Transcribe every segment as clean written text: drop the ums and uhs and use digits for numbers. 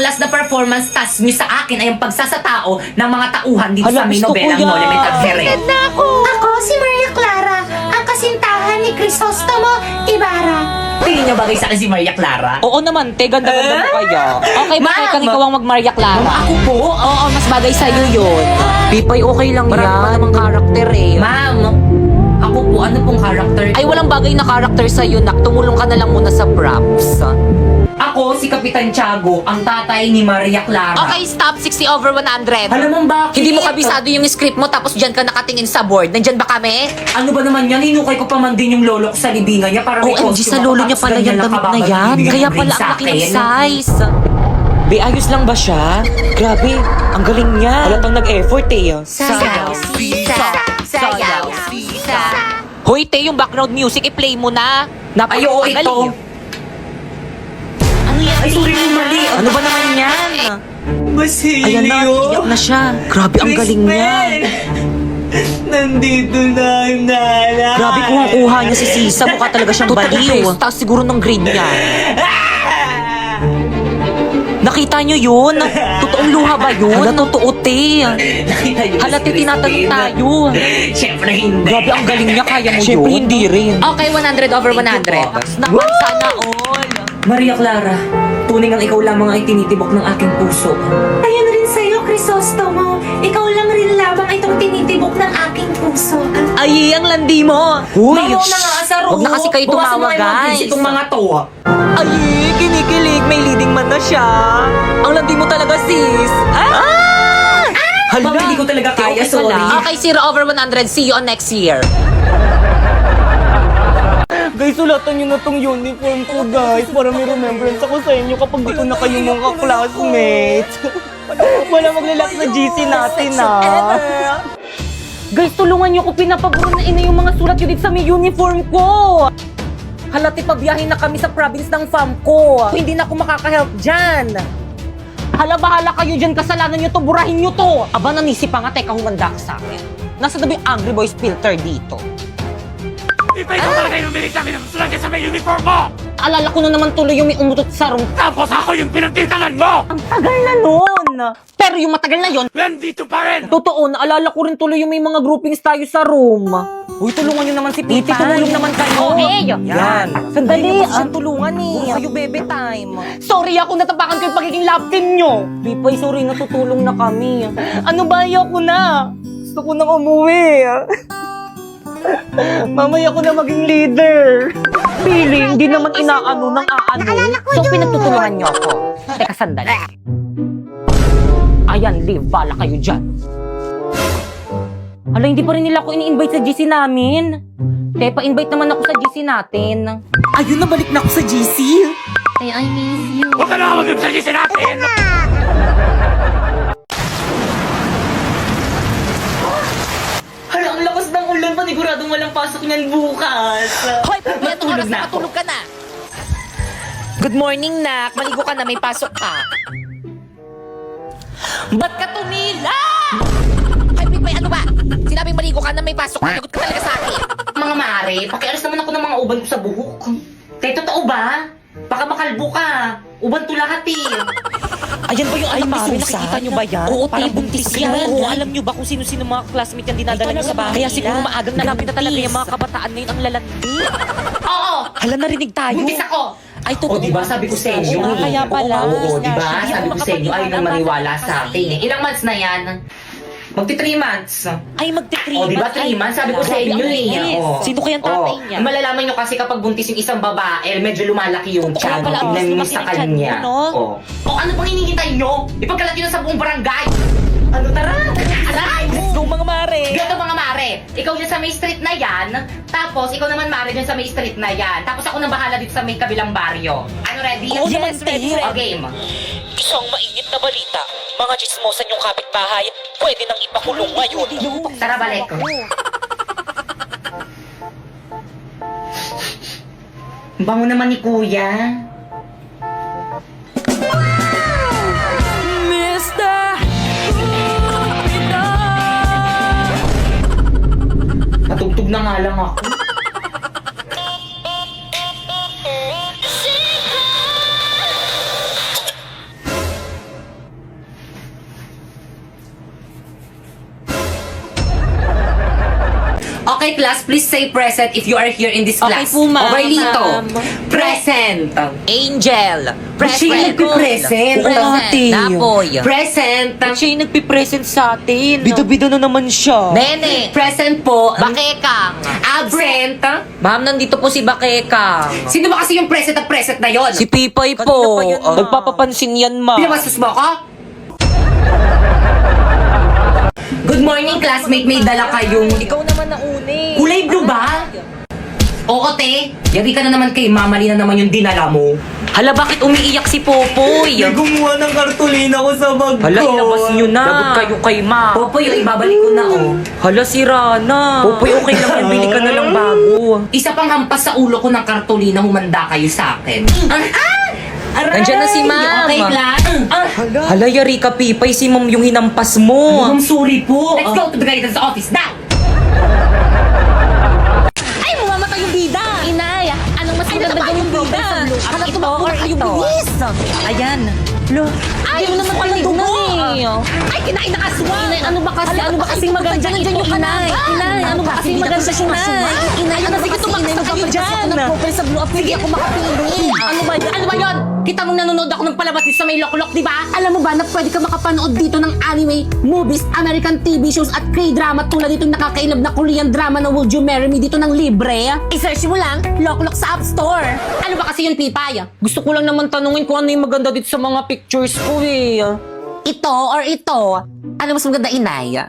last na performance task niyo sa akin ay ang pagsasatao ng mga tauhan dito Hala, sa gusto ko Minobelang yan. Monument at Jerez. Ako si Maria Clara, ang kasintahan ni Crisostomo Ibarra. Tingin niyo bagay sa akin si Maria Clara? Oo naman, te. Ganda-ganda mo kaya. Okay ba Ma'am. kang ikaw ang mag-Maria Ma'am, Clara? ako po? Oo, mas bagay sa'yo yun. Pipay, okay lang Marami yan. pa namang karakter eh. Ma'am, ako po, ano pong character ko? Ay, walang bagay na karakter sa'yo, nak. Tumulong ka na lang muna sa props. Ako, si Kapitan Tiago, ang tatay ni Maria Clara. Okay, stop. 60 over 100. Alam mo bakit? Hindi mo kabisado yung script mo tapos dyan ka nakatingin sa board. Nandyan ba kami? Ano ba naman yan? Hinukay ko pa man din yung lolo ko sa libingan niya para may OMG, costume sa ako, lolo niya tapos pala ganyan yan, lang damit na kababa, yan. bibigyan Kaya ng pala ring ang sa laki ng akin. size. Be, ayos lang ba siya? Grabe, ang galing niya. Halatang nag-effort eh. Sayaw, sisa, sayaw, sisa. Hoy, te, yung background music, i-play mo na. Ay, oo, ito. Galing. Ano yan? Ay, sorry mo mali. Ano ba naman yan? Basilio. Ayan na, iiyak na siya. Grabe, ang galing niya. Nandito na yung nanay. Grabe, kuha niya si Sisa. Mukha talaga siyang baliw. Tapos siguro ng grade niya. Nakita niyo yun? Totoong luha ba yun? Hala, totoo, te. Nakita niyo ba Hala, si te, tinatanong Christine? tayo. Siyempre hindi. Grabe, ang galing niya. Kaya mo Siyempre, yun? hindi rin. Okay, 100 over 100. Naman, sana all. Maria Clara, tunay ang ikaw lamang ay tinitibok ng aking puso. Ayun rin sa'yo, Crisostomo. Ikaw lang rin lamang itong tinitibok ng aking puso. Ay, ang landi mo. Uy, Mayo na nga sa Huwag na kasi kayo Bukasan mo tumawa, kayo mag-kiss guys. itong mga to. Ay, kinikilig. May leading man na siya. Ang landi mo talaga, sis. Ah! Hala, hindi ko talaga kaya, sorry. Okay, 0 over 100. See you on next year. Guys, sulatan nyo na tong uniform ko, guys. Para may remembrance ako sa inyo kapag di ko na kayo mga classmates. Wala maglalak sa GC natin, Guys, tulungan niyo ko. Pinapaburo na ina yung mga sulat yun dito sa may uniform ko. Halati pa biyahin na kami sa province ng fam ko. Hindi na ako makaka-help dyan. Hala, bahala kayo dyan. Kasalanan niyo to. Burahin niyo to. Aba, nanisi pa nga. Teka, humanda ka sa akin. Nasa na ba yung Angry Boys filter dito? Iba ikaw talaga yung umilig sa amin ng sulat sa may uniform mo! Alala ko na naman tuloy yung may umutot sa room. Tapos ako yung pinagtitangan mo! Ang tagal na nun. Pero yung matagal na yon, Nandito pa rin! totoo, naalala ko rin tuloy yung may mga groupings tayo sa room. Uy, tulungan nyo naman si Pipi. Tumulong naman kayo. Okay. Yan. Sandali. Ang tulungan eh. Kayo bebe time. Sorry ako, natapakan ko yung pagiging love team nyo. Pipay, sorry, natutulong na kami. Ano ba, ayoko na. Gusto ko nang umuwi. Mamaya ko na maging leader. Feeling, di naman inaano ng aano. So, pinagtutulungan nyo ako. Teka, sandali. Ayan, leave. Bala kayo dyan. Hala, hindi pa rin nila ako ini-invite sa GC namin. Kaya pa-invite naman ako sa GC natin. Ayun, nabalik na ako sa GC. I miss you. Huwag ka na mag-ibsagisi natin! Hala, ang lakas ng ulan. Paniguradong walang pasok niyan bukas. Hoy, Matulog na ako. Matulog ka na. Good morning, Nak. Maligo ka na, may pasok ka. Ba't ka tumila? Ay, Pipay, ano ba? Sinabing maligo ka na, may pasok. Lagot ka talaga sa akin. Mga mare, pakialis naman ako ng mga uban ko sa buhok. Kaya totoo ba? Baka makalbo ka. Uban to lahat eh. Ayan ba yung anak ni Mari, Susan? nakikita nyo ba yan? Oo, Parang te, buntis buntis yan. yan. Oo, alam nyo ba kung sino-sino mga classmate yan dinadala nyo sa bahay? Kaya siguro maagang nalapit na talaga yung mga kabataan ngayon ang lalandi. Oo! Hala, narinig tayo. Buntis ako! Ay, totoo. O, diba sabi ko sa inyo? Oo, kaya pala. Oo, diba? Hindi Sabi ako ko sa inyo, ayaw nang maniwala kasi. sa akin eh. Ilang months na yan? Magti 3 months. Ay, magti-3 O, diba 3 months? Sabi ko sa inyo eh. O. Sino kayang tatay niya? Malalaman nyo kasi kapag buntis yung isang babae, medyo lumalaki yung Totoo tiyan. pala, Tingnan nyo lumaki sa yung tiyan kanya. mo, no? O. O, ano pang hinihintay nyo? Ipagkalat nyo na sa buong barangay. Ano, tara? Aray! Let's go, mga mare. Gato mga mare, ikaw dyan sa may street na yan, tapos ikaw naman mare dyan sa may street na yan, tapos ako nang bahala dito sa may kabilang baryo. Ano, ready? Oo naman, ready. O, game. Isang mainit na balita. Mga chismosan yung kapitbahay, pwede nang ipakulong ngayon. Tara, balik ko. Bango naman ni kuya. Patugtog na nga lang ako. Okay, class, please say present if you are here in this Okay class. po, ma'am. Lito, Ma'am. present. Angel. Siya yung nagpipresent. Present. Napoy. Present. Siya yung nagpipresent sa atin. Bida-bida na naman siya. Nene. Present po. Bakekang. Absent. Ma'am, nandito po si Bakekang. Sino ba kasi yung present na yon? Si Pipay po. Kanina pa yan, ma'am. Nagpapapansin yan, ma'am. Pinabastos mo ako? Good morning, classmate. May dala kayong... Ikaw naman na uni. Kulay blue ba? Oo, te. Yari ka na naman kay Mama, na naman yung dinala mo. Hala, bakit umiiyak si Popoy? May gumawa ng kartolina ko sa bag ko. Hala, ilabas nyo na. Lagot kayo kay Ma. Popoy, yung ibabalik ko na, oh. Hala, si Rana. Popoy, okay lang yan. Bili ka na lang bago. Isa pang hampas sa ulo ko ng kartolina, humanda kayo sa akin. Nandiyan na si Ma'am. Okay, class? Hala, yari ka, Pipay. Si Ma'am yung hinampas mo. I'm sorry po. Let's go to the guidance office now. Ay, mamamatay yung bida. Inay, anong mas maganda gawin bida? Ano ito or ito? Ayan. Lo, ay, mo naman tinignan eh. Ay, kinain na kaswa. Inay, ano ba kasi maganda ito, Inay? Inay, ano ba kasi maganda siya, Inay? Inay, ano ba kasi tumakta kayo dyan? Nag-profile sa blue up, hindi ako makapili. Ano ba yan? Ano ba yun? Kita mong nanonood ako ng palabas sa may loklok, di ba? Alam mo ba na pwede ka makapanood dito ng anime, movies, American TV shows at K-drama tulad ditong nakakailab na Korean drama na Would You Marry Me dito ng libre? I-search mo lang, Loklok sa App Store. Ano ba kasi yung Pipay? Gusto ko lang naman tanungin kung ano yung maganda dito sa mga pictures ko eh. Ito or ito? Ano mas maganda, Inay?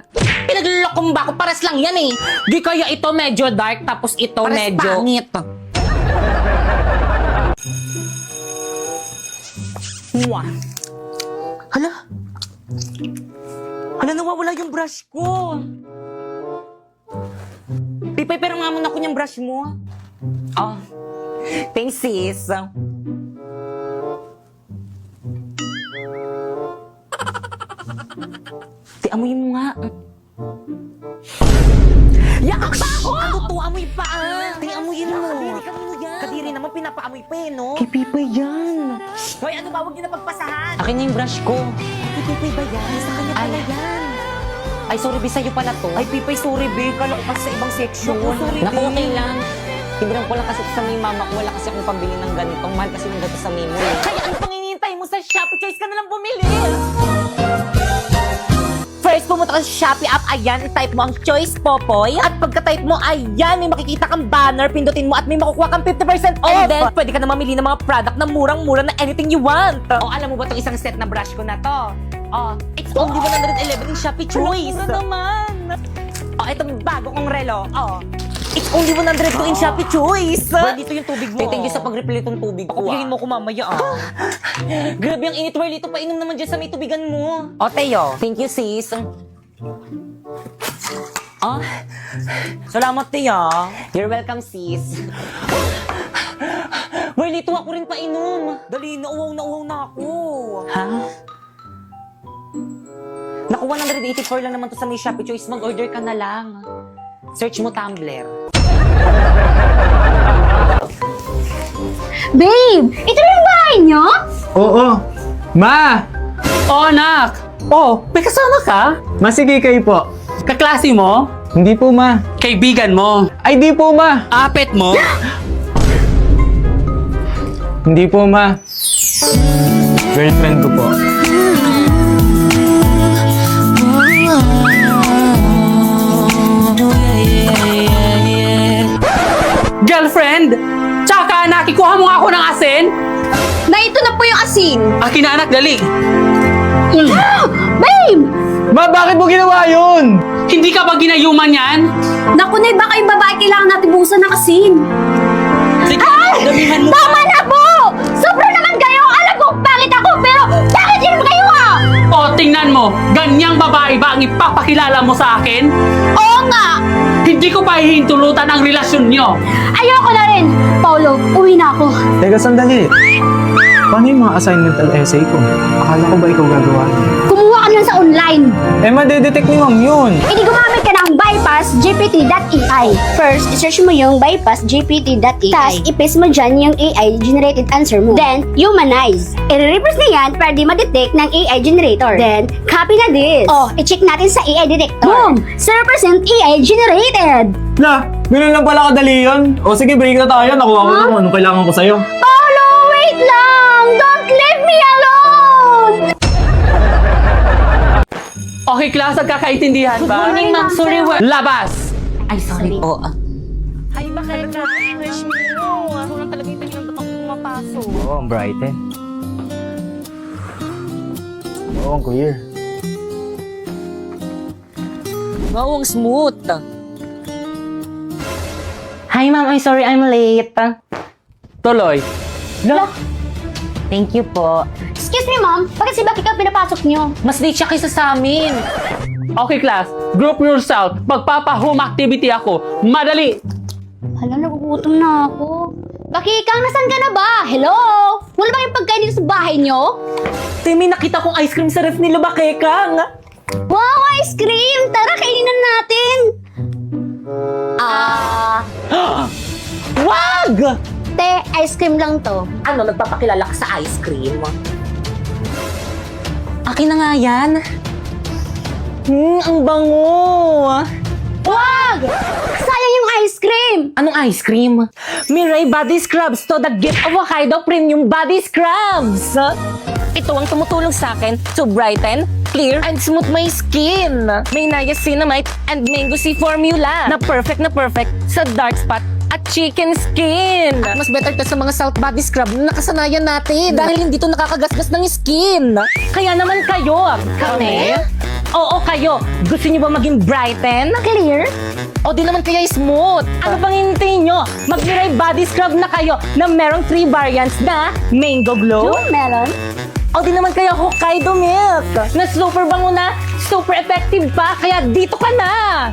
Pinaglulokong ba ako? Pares lang yan eh. Di kaya ito medyo dark tapos ito Pares medyo... pangit. Mwah. Hala. Hala, nawawala yung brush ko. Pipay, pero nga muna ko yung brush mo. Oh. Thanks, sis. Di, amoy mo nga. Yakak pa ako! Ano to? Amoy pa ah! Di, amoyin mo. Kadiri ka mo yan. Kadiri naman, pinapaamoy pa eh, no? Kay Pipay yan. Hoy, ano ba? Huwag niyo na pagpasahan. Akin na yung brush ko. Kay Pipay ba yan? Sa kanya pala yan. Ay, sorry, Bi, sa'yo pala to. Ay, Pipay, sorry, Bi. Kala ko kasi sa ibang section. Sorry, Naku, okay lang. Tindihan ko lang kasi sa may mama ko. Wala kasi akong pambili ng ganitong. Mahal kasi ng ganito sa Mimo. Kaya ano pang hinihintay mo sa Shopee? Choice ka na lang bumili. First, pumunta ka sa Shopee app, ayan, type mo ang Choice Popoy. At pagka-type mo, ayan, may makikita kang banner, pindutin mo at may makukuha kang 50% off. And then, pwede ka na mamili ng mga product na murang-mura na anything you want. O, alam mo ba itong isang set na brush ko na to? O, it's only 111 in Shopee Choice. Mura naman. O, ito bago kong relo. O, it's only 102 in Shopee Choice. Well, dito yung tubig mo. Thank you sa pag-refill itong tubig ko. Pakupihin mo ko mamaya Grabe ang init, Well. Ito painom naman dyan sa may tubigan mo. O, Teo. Thank you, sis. Salamat, Tia. You're welcome, sis. Well, ito ako rin painom. Dali, nauwaw na ako. Ha? Naku, 184 lang naman to sa may Shopee Choice. Mag-order ka na lang. Search mo Tumblr. Babe, ito na yung bahay niyo? Oo. Ma! Oh, anak! Oh, may kasama ka? Masige kayo po. Kaklase mo? Hindi po, ma. Kaibigan mo? Ay, di po, ma. Apet mo? Hindi po, ma. Girlfriend ko po. Girlfriend? Tsaka anak, ikuha mo nga ako ng asin? Na ito na po yung asin. Akin na anak, dali. Babe! Ma, bakit mo ginawa yun? Hindi ka ba ginayuman yan? Naku, Nay, baka yung babae kailangan natin buhusan ng asin. Sige, damihan mo Tama na po! Sobra naman kayo! Alam ko, pangit ako, pero bakit yun kayo O, tingnan mo, ganyang babae ba ang ipapakilala mo sa akin? Oo nga! Hindi ko pa hihintulutan ang relasyon nyo. Ayoko na rin! Paulo, uwi na ako. Teka, sandali. Paano yung mga assignmental essay ko? Akala ko ba ikaw gagawa? Kumuha ka lang sa online. Eh, madedetect ni ma'am yun. Hindi gumamit ka ng bypassgpt.ai. First, isearch mo yung bypassgpt.ai. Tapos, i-paste mo dyan yung AI-generated answer mo. Then, humanize. I-reverse na yan para di ma-detect ng AI generator. Then, copy na this. Oh, i-check natin sa AI detector. Boom! 0% AI generated! Na, ganun lang pala kadali yun. O sige, break na tayo. Nakuha ko na kung anong kailangan ko sa'yo. Paolo, wait lang! Don't leave me alone! Okay, class, nagkakaintindihan ba? Good morning, ma'am. Sorry, Labas! Ay, sorry po. Ay, bakit ka? Fresh mo. Sobrang talaga yung tingin ng pumapasok. Oo, ang bright eh. Oo, ang clear. Wow, ang smooth. Hi, ma'am. I'm sorry I'm late. Tuloy. Thank you po. Excuse me, ma'am. Bakit si Bakit ka pinapasok niyo? Mas late siya kaysa sa amin. Okay, class. Group yourself. Magpapa-home activity ako. Madali! Hala, nagugutom na ako. Bakikang, nasan ka na ba? Hello? Wala ba yung pagkain dito sa bahay niyo? Te, may nakita kong ice cream sa ref nila, Bakekang. Wow, ice cream! Tara, kainin natin! Wag! Te, ice cream lang to. Ano, nagpapakilala ka sa ice cream? Akin na nga yan. Ang bango. Wag! Sayang yung ice cream! Anong ice cream? Mirai Body Scrubs to the gift of Hokkaido Premium Body Scrubs. Ito ang tumutulong sa akin to brighten, clear, and smooth my skin. May niacinamide and mango sea formula na perfect sa dark spot at chicken skin. At mas better to sa mga South Body Scrub na nakasanayan natin dahil hindi to nakakagasgas ng skin. Kaya naman kayo, kami? Oo, kayo. Gusto niyo ba maging brighten? Clear? O di naman kaya smooth. Ano pang hintayin nyo? Mag-Mirai Body Scrub na kayo na merong 3 variants na Mango Glow. Yung melon? O di naman kaya Hokkaido Milk na super bango na, super effective pa, kaya dito ka na!